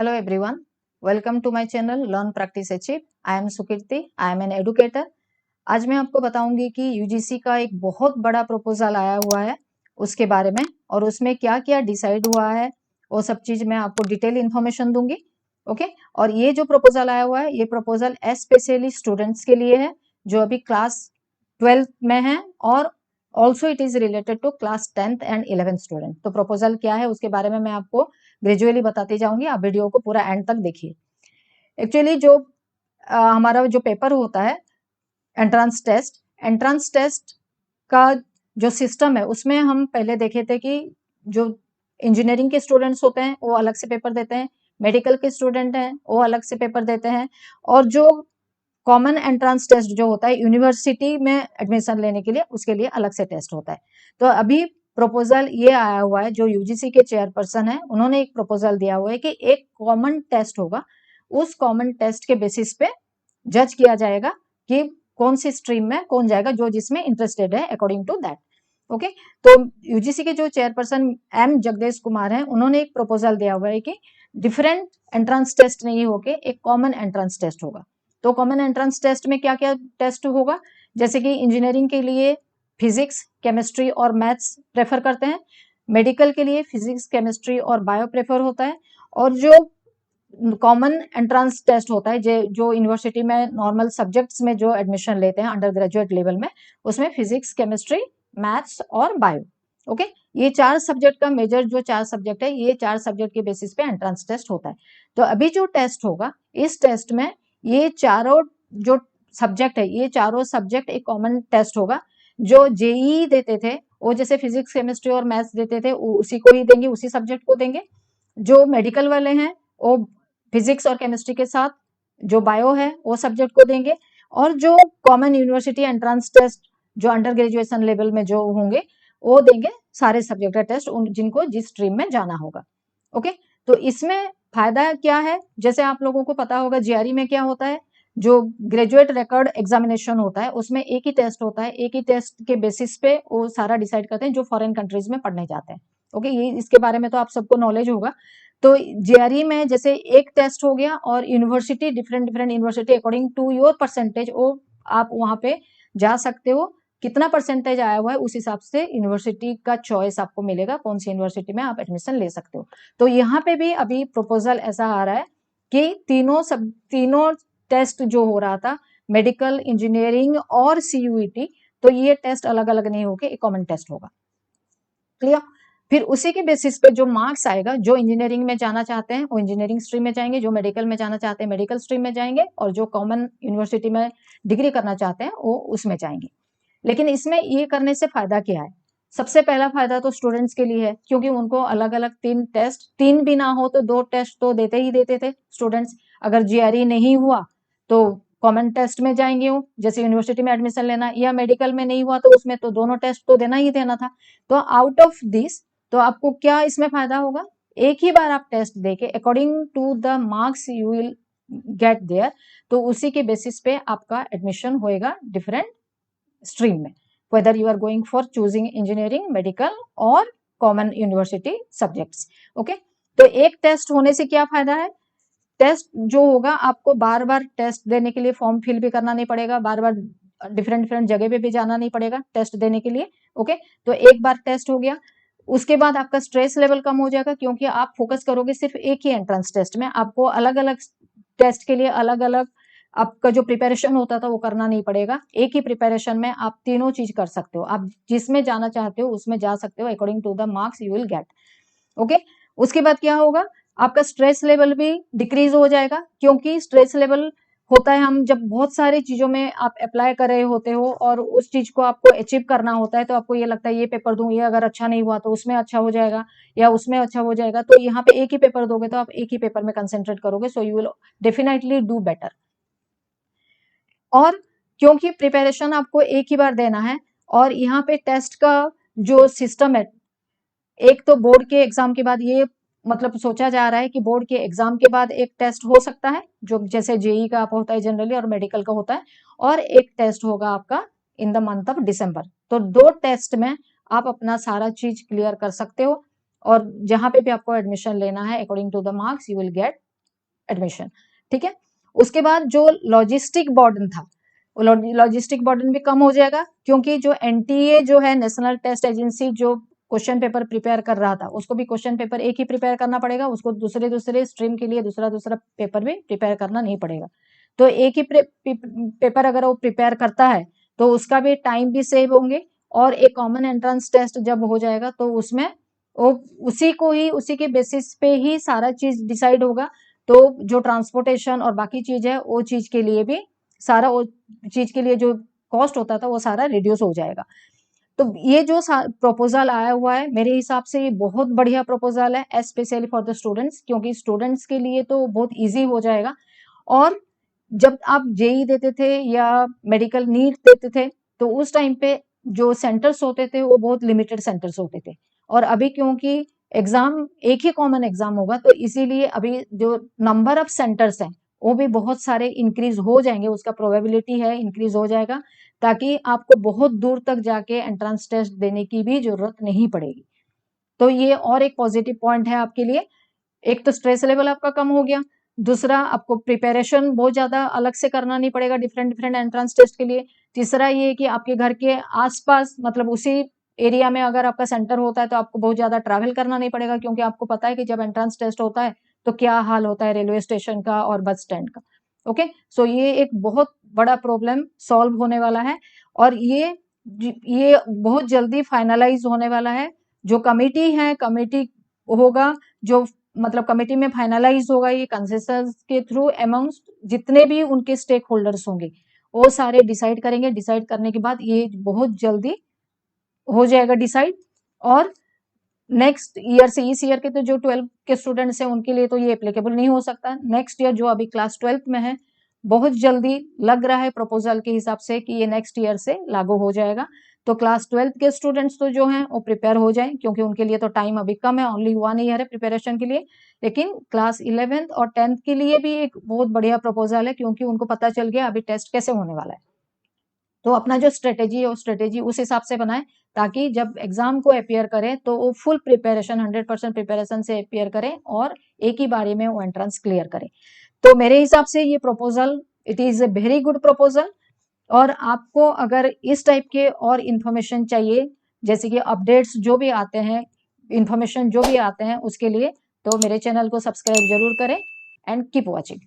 Hello everyone, welcome to my channel Learn Practice Achieve. I am Sukirti, I am an educator. आज मैं आपको बताऊंगी कि UGC का एक बहुत बड़ा प्रपोजल आया हुआ है उसके बारे में, और उसमें क्या क्या डिसाइड हुआ है वो सब चीज मैं आपको डिटेल इन्फॉर्मेशन दूंगी. ओके. और ये जो प्रपोजल आया हुआ है ये प्रपोजल स्पेशली स्टूडेंट्स के लिए है जो अभी क्लास 12th में है, और also it is related to class 10th and 11th student. तो प्रपोजल क्या है उसके बारे में मैं आपको ग्रेजुअली बताती जाऊंगी. आप वीडियो को पूरा एंड तक देखिए. एक्चुअली जो हमारा जो पेपर होता है एंट्रेंस टेस्ट का जो सिस्टम है उसमें हम पहले देखे थे कि जो इंजीनियरिंग के स्टूडेंट्स होते हैं वो अलग से पेपर देते हैं, मेडिकल के स्टूडेंट हैं वो अलग से पेपर देते हैं, और जो कॉमन एंट्रेंस टेस्ट जो होता है यूनिवर्सिटी में एडमिशन लेने के लिए उसके लिए अलग से टेस्ट होता है. तो अभी प्रपोजल ये आया हुआ है, जो यूजीसी के चेयरपर्सन है उन्होंने एक प्रपोजल दिया हुआ है कि एक कॉमन टेस्ट होगा, उस कॉमन टेस्ट के बेसिस पे जज किया जाएगा कि कौन सी स्ट्रीम में कौन जाएगा, जो जिसमें इंटरेस्टेड है अकॉर्डिंग टू दैट. ओके. तो यूजीसी के जो चेयरपर्सन एम जगदेश कुमार हैं उन्होंने एक प्रपोजल दिया हुआ है कि डिफरेंट एंट्रेंस टेस्ट नहीं होके एक कॉमन एंट्रेंस टेस्ट होगा. तो कॉमन एंट्रेंस टेस्ट में क्या क्या टेस्ट होगा, जैसे कि इंजीनियरिंग के लिए फिजिक्स, केमिस्ट्री और मैथ्स प्रेफर करते हैं, मेडिकल के लिए फिजिक्स, केमिस्ट्री और बायो प्रेफर होता है, और जो कॉमन एंट्रेंस टेस्ट होता है जो यूनिवर्सिटी में नॉर्मल सब्जेक्ट्स में जो एडमिशन लेते हैं अंडर ग्रेजुएट लेवल में, उसमें फिजिक्स, केमिस्ट्री, मैथ्स और बायो. ओके. ये चार सब्जेक्ट का मेजर जो चार सब्जेक्ट है, ये चार सब्जेक्ट के बेसिस पे एंट्रेंस टेस्ट होता है. तो अभी जो टेस्ट होगा इस टेस्ट में ये चारों जो सब्जेक्ट है, ये चारों सब्जेक्ट एक कॉमन टेस्ट होगा. जो जेई देते थे वो जैसे फिजिक्स, केमिस्ट्री और मैथ्स देते थे उसी को ही देंगे, उसी सब्जेक्ट को देंगे. जो मेडिकल वाले हैं वो फिजिक्स और केमिस्ट्री के साथ जो बायो है वो सब्जेक्ट को देंगे, और जो कॉमन यूनिवर्सिटी एंट्रेंस टेस्ट जो अंडर ग्रेजुएशन लेवल में जो होंगे वो देंगे सारे सब्जेक्ट का टेस्ट जिनको जिस स्ट्रीम में जाना होगा. ओके. तो इसमें फायदा क्या है, जैसे आप लोगों को पता होगा जीआरई में क्या होता है, जो ग्रेजुएट रिकॉर्ड एग्जामिनेशन होता है उसमें एक ही टेस्ट होता है, एक ही टेस्ट के बेसिस पे वो सारा डिसाइड करते हैं जो फॉरेन कंट्रीज में पढ़ने जाते हैं. ओके. ये इसके बारे में तो आप सबको नॉलेज होगा. तो जेआरई में जैसे एक टेस्ट हो गया, और university different different university according to your percentage वो आप वहां पे जा सकते हो. कितना परसेंटेज आया हुआ है उस हिसाब से यूनिवर्सिटी का चॉइस आपको मिलेगा, कौन सी यूनिवर्सिटी में आप एडमिशन ले सकते हो. तो यहाँ पे भी अभी प्रपोजल ऐसा आ रहा है कि तीनों टेस्ट जो हो रहा था मेडिकल, इंजीनियरिंग और सीयूईटी, तो ये टेस्ट अलग अलग नहीं होके एक कॉमन टेस्ट होगा. क्लियर. फिर उसी के बेसिस पे जो मार्क्स आएगा, जो इंजीनियरिंग में जाना चाहते हैं वो इंजीनियरिंग स्ट्रीम में जाएंगे, जो मेडिकल में जाना चाहते हैं मेडिकल स्ट्रीम में जाएंगे, और जो कॉमन यूनिवर्सिटी में डिग्री करना चाहते हैं वो उसमें जाएंगे. लेकिन इसमें ये करने से फायदा क्या है, सबसे पहला फायदा तो स्टूडेंट्स के लिए है, क्योंकि उनको अलग अलग तीन भी ना हो तो दो टेस्ट तो देते ही देते थे स्टूडेंट्स. अगर जीआरई नहीं हुआ तो कॉमन टेस्ट में जाएंगे वो, जैसे यूनिवर्सिटी में एडमिशन लेना, या मेडिकल में नहीं हुआ तो उसमें तो दोनों टेस्ट तो देना ही देना था. तो आउट ऑफ दिस तो आपको क्या इसमें फायदा होगा, एक ही बार आप टेस्ट देके according to the marks you will get there, तो उसी के बेसिस पे आपका एडमिशन होएगा डिफरेंट स्ट्रीम में, whether you are going for choosing engineering, medical और कॉमन यूनिवर्सिटी सब्जेक्ट्स. ओके. तो एक टेस्ट होने से क्या फायदा है, टेस्ट जो होगा आपको बार बार टेस्ट देने के लिए फॉर्म फिल भी करना नहीं पड़ेगा, बार बार डिफरेंट डिफरेंट जगह पे भी जाना नहीं पड़ेगा टेस्ट देने के लिए. ओके. तो एक बार टेस्ट हो गया, उसके बाद आपका स्ट्रेस लेवल कम हो जाएगा, क्योंकि आप फोकस करोगे सिर्फ एक ही एंट्रेंस टेस्ट में. आपको अलग अलग टेस्ट के लिए अलग अलग आपका जो प्रिपरेशन होता था वो करना नहीं पड़ेगा. एक ही प्रिपरेशन में आप तीनों चीज कर सकते हो, आप जिसमें जाना चाहते हो उसमें जा सकते हो according to the marks you will get. Okay. उसके बाद क्या होगा, आपका स्ट्रेस लेवल भी डिक्रीज हो जाएगा, क्योंकि स्ट्रेस लेवल होता है हम जब बहुत सारी चीजों में आप अप्लाई कर रहे होते हो और उस चीज को आपको अचीव करना होता है, तो आपको ये लगता है ये पेपर दूं, ये अगर अच्छा नहीं हुआ तो उसमें अच्छा हो जाएगा या उसमें अच्छा हो जाएगा. तो यहाँ पे एक ही पेपर दोगे तो आप एक ही पेपर में कंसेंट्रेट करोगे, so you will definitely do better. और क्योंकि प्रिपरेशन आपको एक ही बार देना है, और यहाँ पे टेस्ट का जो सिस्टम है, एक तो बोर्ड के एग्जाम के बाद ये मतलब सोचा जा रहा है कि बोर्ड के एग्जाम के बाद एक टेस्ट हो सकता है जो जैसे जेई का आप होता है जनरली और मेडिकल का होता है, और एक टेस्ट होगा आपका in the month of December. तो दो टेस्ट में आप अपना सारा चीज क्लियर कर सकते हो, और जहां पे भी आपको एडमिशन लेना है according to the marks you will get admission, ठीक है। उसके बाद जो लॉजिस्टिक बर्डन था, लॉजिस्टिक बर्डन भी कम हो जाएगा, क्योंकि जो एनटीए जो है, नेशनल टेस्ट एजेंसी, जो क्वेश्चन पेपर प्रिपेयर कर रहा था, उसको भी क्वेश्चन पेपर एक ही प्रिपेयर करना पड़ेगा, उसको दूसरे स्ट्रीम के लिए दूसरा पेपर भी प्रिपेयर करना नहीं पड़ेगा। तो एक ही पेपर अगर वो प्रिपेयर करता है तो उसका भी टाइम भी सेव होंगे, और एक कॉमन एंट्रेंस टेस्ट जब हो जाएगा तो उसमें वो उसी के बेसिस पे ही सारा चीज डिसाइड होगा। तो जो ट्रांसपोर्टेशन और बाकी चीज है, वो चीज के लिए भी सारा, वो चीज के लिए जो कॉस्ट होता था वो सारा रिड्यूस हो जाएगा। तो ये जो प्रपोजल आया हुआ है, मेरे हिसाब से ये बहुत बढ़िया प्रपोजल है, स्पेशली फॉर द स्टूडेंट्स, क्योंकि स्टूडेंट्स के लिए तो बहुत इजी हो जाएगा। और जब आप जेई देते थे या मेडिकल नीट देते थे, तो उस टाइम पे जो सेंटर्स होते थे वो बहुत लिमिटेड सेंटर्स होते थे, और अभी क्योंकि एग्जाम एक ही कॉमन एग्जाम होगा, तो इसीलिए अभी जो नंबर ऑफ सेंटर्स हैं वो भी बहुत सारे इंक्रीज हो जाएंगे, उसका प्रोबेबिलिटी है इंक्रीज हो जाएगा, ताकि आपको बहुत दूर तक जाके एंट्रेंस टेस्ट देने की भी जरूरत नहीं पड़ेगी। तो ये और एक पॉजिटिव पॉइंट है आपके लिए। एक तो स्ट्रेस लेवल आपका कम हो गया, दूसरा आपको प्रिपरेशन बहुत ज्यादा अलग से करना नहीं पड़ेगा डिफरेंट एंट्रेंस टेस्ट के लिए। तीसरा ये कि आपके घर के आसपास, मतलब उसी एरिया में अगर आपका सेंटर होता है तो आपको बहुत ज्यादा ट्रैवल करना नहीं पड़ेगा, क्योंकि आपको पता है कि जब एंट्रेंस टेस्ट होता है तो क्या हाल होता है रेलवे स्टेशन का और बस स्टैंड का। ओके, सो ये एक बहुत बड़ा प्रॉब्लम सॉल्व होने वाला है, और ये बहुत जल्दी फाइनलाइज होने वाला है। जो कमेटी है, कमेटी होगा जो, मतलब कमेटी में फाइनलाइज होगा ये कंसेंसस के थ्रू अमंगस्ट जितने भी उनके स्टेक होल्डर्स होंगे, वो सारे डिसाइड करेंगे। डिसाइड करने के बाद ये बहुत जल्दी हो जाएगा डिसाइड, और नेक्स्ट ईयर से, इस ईयर के तो जो 12 के स्टूडेंट्स हैं उनके लिए तो ये एप्लीकेबल नहीं हो सकता। नेक्स्ट ईयर जो अभी क्लास 12 में है, बहुत जल्दी लग रहा है प्रपोजल के हिसाब से कि ये नेक्स्ट ईयर से लागू हो जाएगा। तो क्लास 12 के स्टूडेंट्स तो जो हैं वो प्रिपेयर हो जाएं, क्योंकि उनके लिए तो टाइम अभी कम है, ओनली 1 ईयर है प्रिपरेशन के लिए। लेकिन क्लास 11th और 10th के लिए भी एक बहुत बढ़िया प्रपोजल है, क्योंकि उनको पता चल गया अभी टेस्ट कैसे होने वाला है। तो अपना जो स्ट्रेटेजी है वो स्ट्रेटेजी उस हिसाब से बनाए, ताकि जब एग्जाम को अपियर करें तो वो फुल प्रिपरेशन 100% प्रिपरेशन से अपियर करें, और एक ही बारी में वो एंट्रेंस क्लियर करें। तो मेरे हिसाब से ये proposal, it is a very good proposal. और आपको अगर इस टाइप के और इंफॉर्मेशन चाहिए, जैसे कि अपडेट्स जो भी आते हैं, इंफॉर्मेशन जो भी आते हैं उसके लिए, तो मेरे चैनल को सब्सक्राइब जरूर करें, एंड कीप वॉचिंग।